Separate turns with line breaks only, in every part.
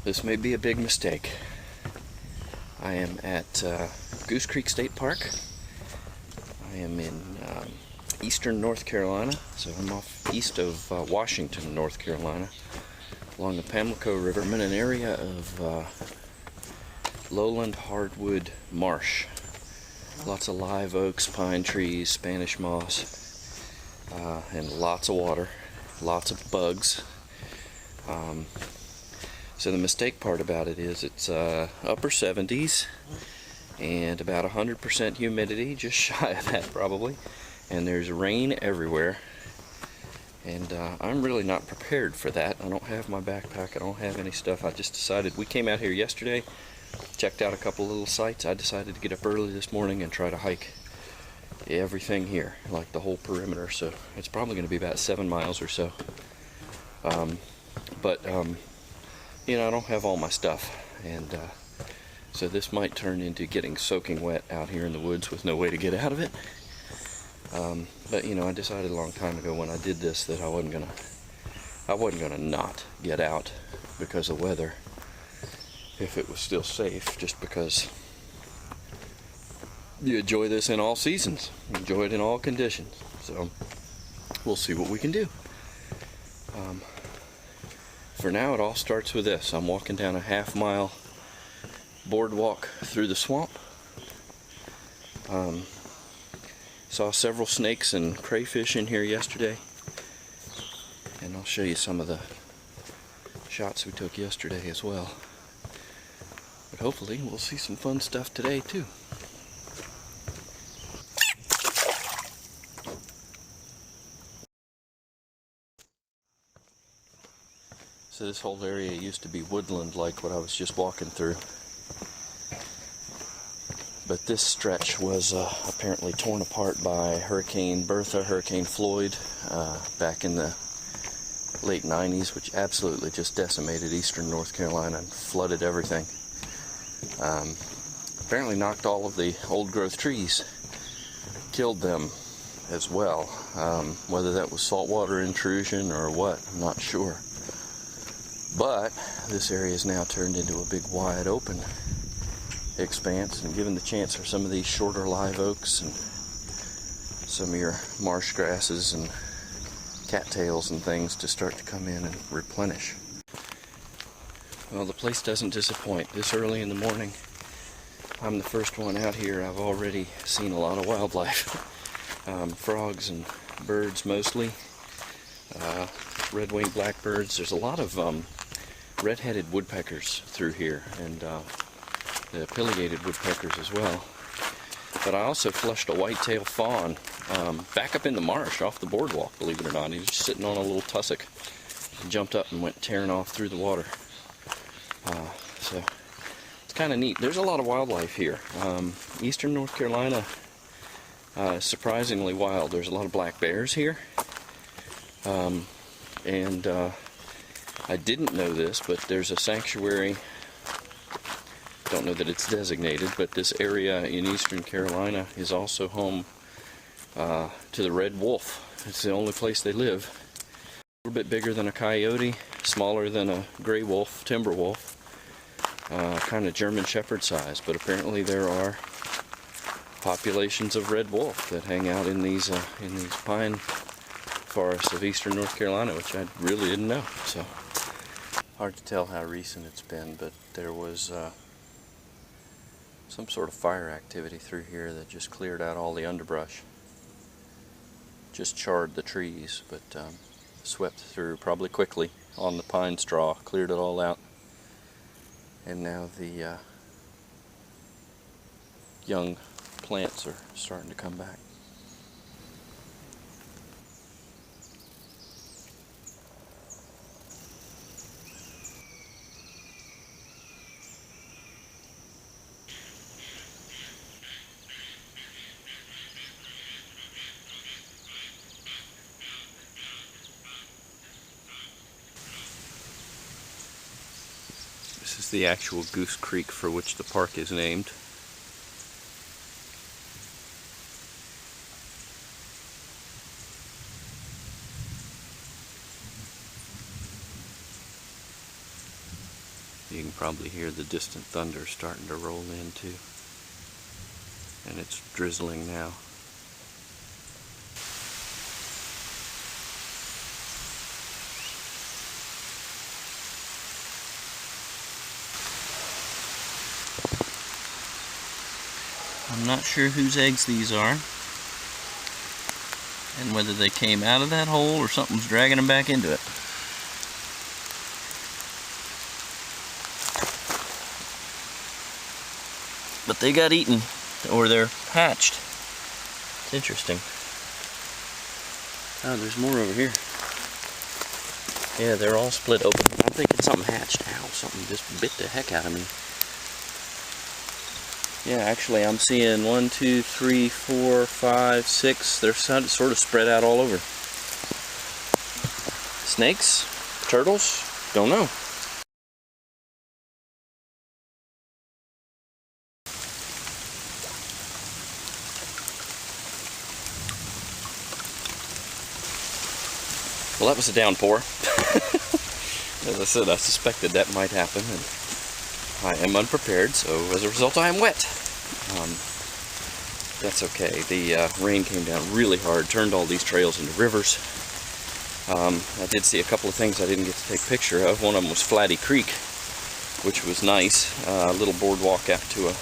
this may be a big mistake. I am at Goose Creek State Park. I am in eastern North Carolina, so I'm off east of Washington, North Carolina, along the Pamlico River. I'm in an area of lowland hardwood marsh. Lots of live oaks, pine trees, Spanish moss, and lots of water, lots of bugs. So the mistake part about it is it's upper 70s and about 100% humidity, just shy of that probably, and there's rain everywhere, and I'm really not prepared for that. I don't have my backpack, I don't have any stuff. I just decided, we came out here yesterday, checked out a couple little sites. I decided to get up early this morning and try to hike everything here, like the whole perimeter, so it's probably going to be about 7 miles or so. You know, I don't have all my stuff, and so this might turn into getting soaking wet out here in the woods with no way to get out of it. But you know, I decided a long time ago when I did this that I wasn't gonna not get out because of weather if it was still safe, just because you enjoy this in all seasons, you enjoy it in all conditions. So we'll see what we can do. For now, it all starts with this. I'm walking down a half-mile boardwalk through the swamp. Saw several snakes and crayfish in here yesterday, and I'll show you some of the shots we took yesterday as well. But hopefully we'll see some fun stuff today too. So this whole area used to be woodland like what I was just walking through. But this stretch was apparently torn apart by Hurricane Bertha, Hurricane Floyd, back in the late 90s, which absolutely just decimated eastern North Carolina and flooded everything. Apparently knocked all of the old growth trees, killed them as well. Whether that was saltwater intrusion or what, I'm not sure. But this area is now turned into a big wide open expanse, and given the chance for some of these shorter live oaks and some of your marsh grasses and cattails and things to start to come in and replenish. Well, the place doesn't disappoint. This early in the morning, I'm the first one out here. I've already seen a lot of wildlife. Frogs and birds mostly. Red-winged blackbirds. There's a lot of red-headed woodpeckers through here, and the pileated woodpeckers as well. But I also flushed a whitetail fawn back up in the marsh off the boardwalk, believe it or not. He was just sitting on a little tussock and jumped up and went tearing off through the water. So it's kind of neat. There's a lot of wildlife here. Eastern North Carolina is surprisingly wild. There's a lot of black bears here. I didn't know this, but there's a sanctuary. Don't know that it's designated, but this area in eastern Carolina is also home to the red wolf. It's the only place they live. A little bit bigger than a coyote, smaller than a gray wolf, timber wolf, kind of German shepherd size, but apparently there are populations of red wolf that hang out in these pine forests of eastern North Carolina, which I really didn't know. So hard to tell how recent it's been, but there was some sort of fire activity through here that just cleared out all the underbrush. Just charred the trees, but swept through probably quickly on the pine straw, cleared it all out. And now the young plants are starting to come back. This is the actual Goose Creek for which the park is named. You can probably hear the distant thunder starting to roll in too. And it's drizzling now. I'm not sure whose eggs these are, and whether they came out of that hole or something's dragging them back into it. But they got eaten, or they're hatched. It's interesting. Oh, there's more over here. Yeah, they're all split open. I'm thinking something hatched. Ow, something just bit the heck out of me. Yeah, actually I'm seeing 1, 2, 3, 4, 5, 6. They're sort of spread out all over. Snakes? Turtles? Don't know. Well, that was a downpour. As I said, I suspected that might happen, and I am unprepared, so as a result I am wet. That's okay. The rain came down really hard, turned all these trails into rivers. I did see a couple of things I didn't get to take a picture of. One of them was Flatty Creek, which was nice. A little boardwalk out to a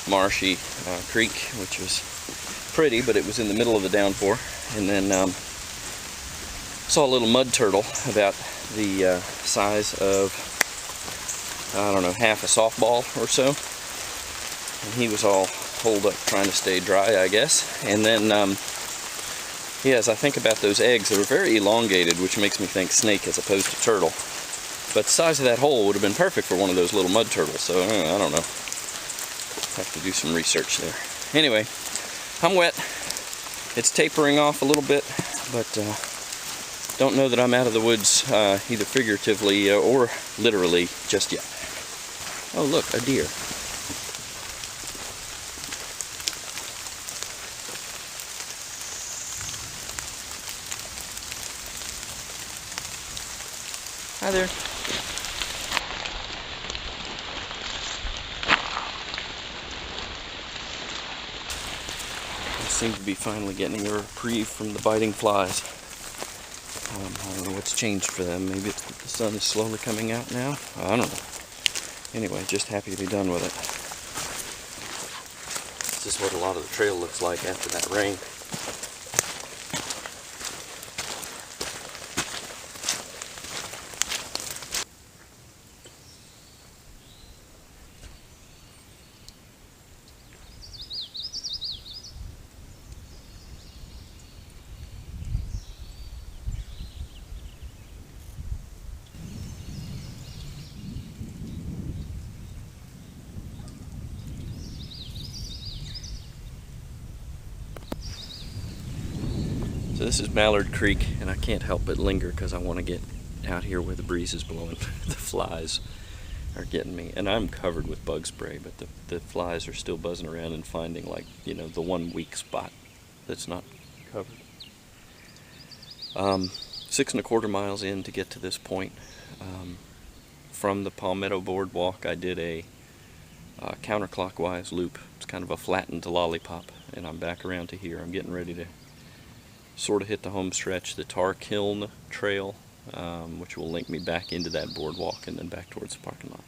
marshy creek, which was pretty, but it was in the middle of the downpour. And then saw a little mud turtle about the size of, I don't know, half a softball or so. And he was all holed up trying to stay dry, I guess. And then, yeah, as I think about those eggs, they were very elongated, which makes me think snake as opposed to turtle. But the size of that hole would have been perfect for one of those little mud turtles, so I don't know. Have to do some research there. Anyway, I'm wet. It's tapering off a little bit, but don't know that I'm out of the woods either figuratively or literally just yet. Oh, look, a deer. Hi there. I seem to be finally getting a reprieve from the biting flies. I don't know what's changed for them. Maybe it's that the sun is slowly coming out now. I don't know. Anyway, just happy to be done with it. This is what a lot of the trail looks like after that rain. So this is Mallard Creek, and I can't help but linger because I want to get out here where the breeze is blowing. The flies are getting me, and I'm covered with bug spray, but the flies are still buzzing around and finding, like, you know, the one weak spot that's not covered. 6¼ miles in to get to this point. From the Palmetto Boardwalk, I did a counterclockwise loop. It's kind of a flattened lollipop, and I'm back around to here. I'm getting ready to sort of hit the home stretch, the Tar Kiln Trail, which will link me back into that boardwalk and then back towards the parking lot.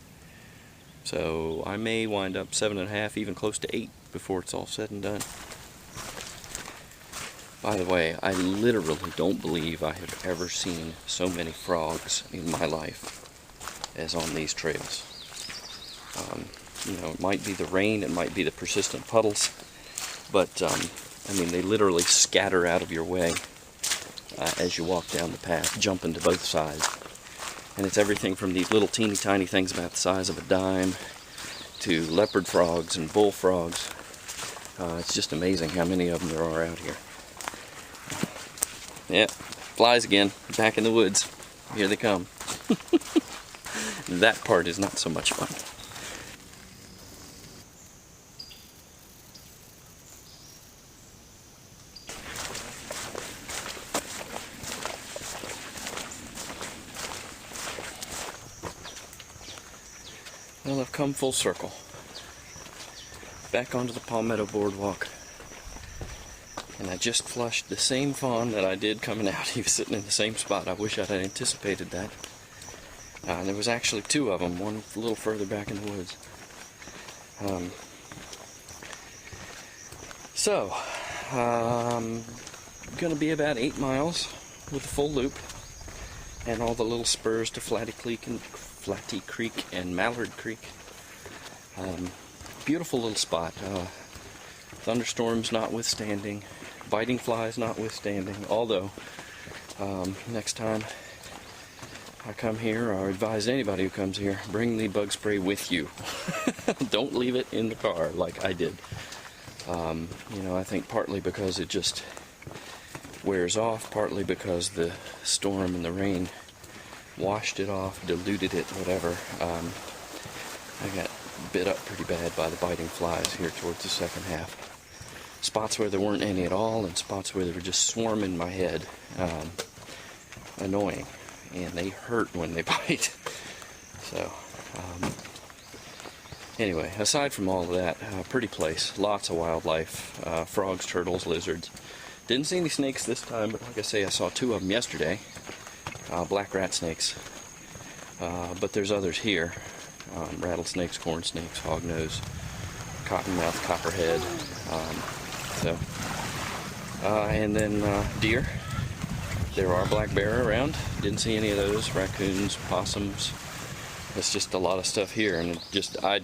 So I may wind up 7½, even close to 8 before it's all said and done. By the way, I literally don't believe I have ever seen so many frogs in my life as on these trails. You know, it might be the rain, it might be the persistent puddles, but I mean, they literally scatter out of your way as you walk down the path, jumping to both sides. And it's everything from these little teeny tiny things about the size of a dime to leopard frogs and bullfrogs. It's just amazing how many of them there are out here. Yep, flies again, back in the woods. Here they come. That part is not so much fun. Well, I've come full circle. Back onto the Palmetto Boardwalk. And I just flushed the same fawn that I did coming out. He was sitting in the same spot. I wish I had anticipated that. And there was actually two of them, one a little further back in the woods. Going to be about 8 miles with a full loop. And all the little spurs to Flatty Creek and Mallard Creek. Beautiful little spot. Thunderstorms notwithstanding, biting flies notwithstanding. Although, next time I come here, or advise anybody who comes here, bring the bug spray with you. Don't leave it in the car like I did. I think partly because it just wears off, partly because the storm and the rain washed it off, diluted it, whatever. I got bit up pretty bad by the biting flies here towards the second half. Spots where there weren't any at all, and spots where they were just swarming my head. Annoying, and they hurt when they bite. So, anyway, aside from all of that, pretty place, lots of wildlife, frogs, turtles, lizards. Didn't see any snakes this time, but like I say, I saw 2 of them yesterday, black rat snakes. But there's others here, rattlesnakes, corn snakes, hognose, cottonmouth, copperhead, and then deer. There are black bear around. Didn't see any of those. Raccoons, possums. It's just a lot of stuff here, and I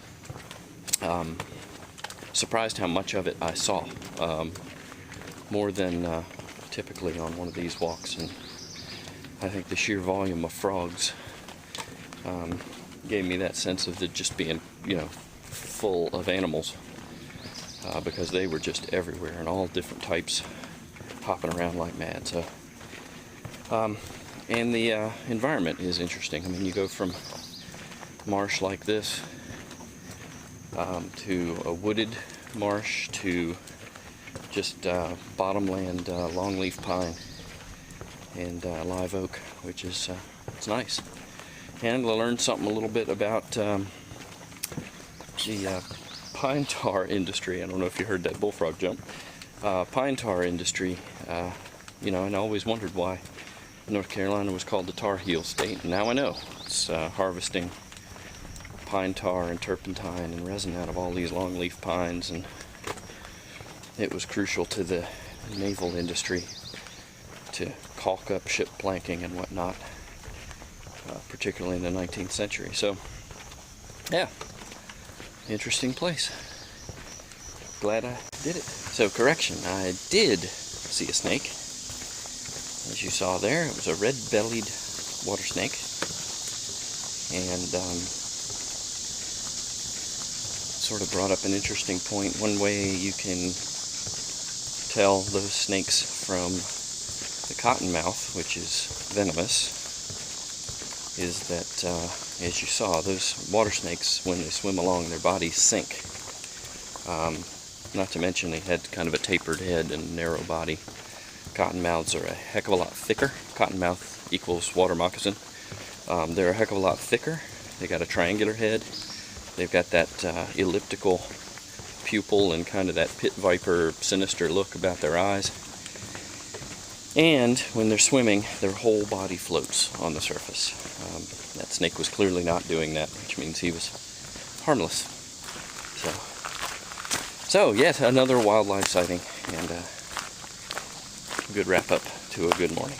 surprised how much of it I saw. More than typically on one of these walks, and I think the sheer volume of frogs gave me that sense of it just being, full of animals, because they were just everywhere and all different types, hopping around like mad. So, and the environment is interesting. I mean, you go from marsh like this to a wooded marsh to just bottomland longleaf pine and live oak, which is it's nice. And I learned something a little bit about the pine tar industry. I don't know if you heard that bullfrog jump. Pine tar industry, and I always wondered why North Carolina was called the Tar Heel State, and now I know. It's harvesting pine tar and turpentine and resin out of all these longleaf pines, and it was crucial to the naval industry to caulk up ship planking and whatnot, particularly in the 19th century. So, yeah, interesting place. Glad I did it. So, correction, I did see a snake. As you saw there, it was a red-bellied water snake. And sort of brought up an interesting point. One way you can tell those snakes from the cottonmouth, which is venomous, is that, as you saw, those water snakes, when they swim along, their bodies sink. Not to mention they had kind of a tapered head and narrow body. Cottonmouths are a heck of a lot thicker. Cottonmouth equals water moccasin. They're a heck of a lot thicker. They got a triangular head. They've got that elliptical pupil and kind of that pit viper sinister look about their eyes. And when they're swimming, their whole body floats on the surface. That snake was clearly not doing that, which means he was harmless. So yet another wildlife sighting, and a good wrap up to a good morning.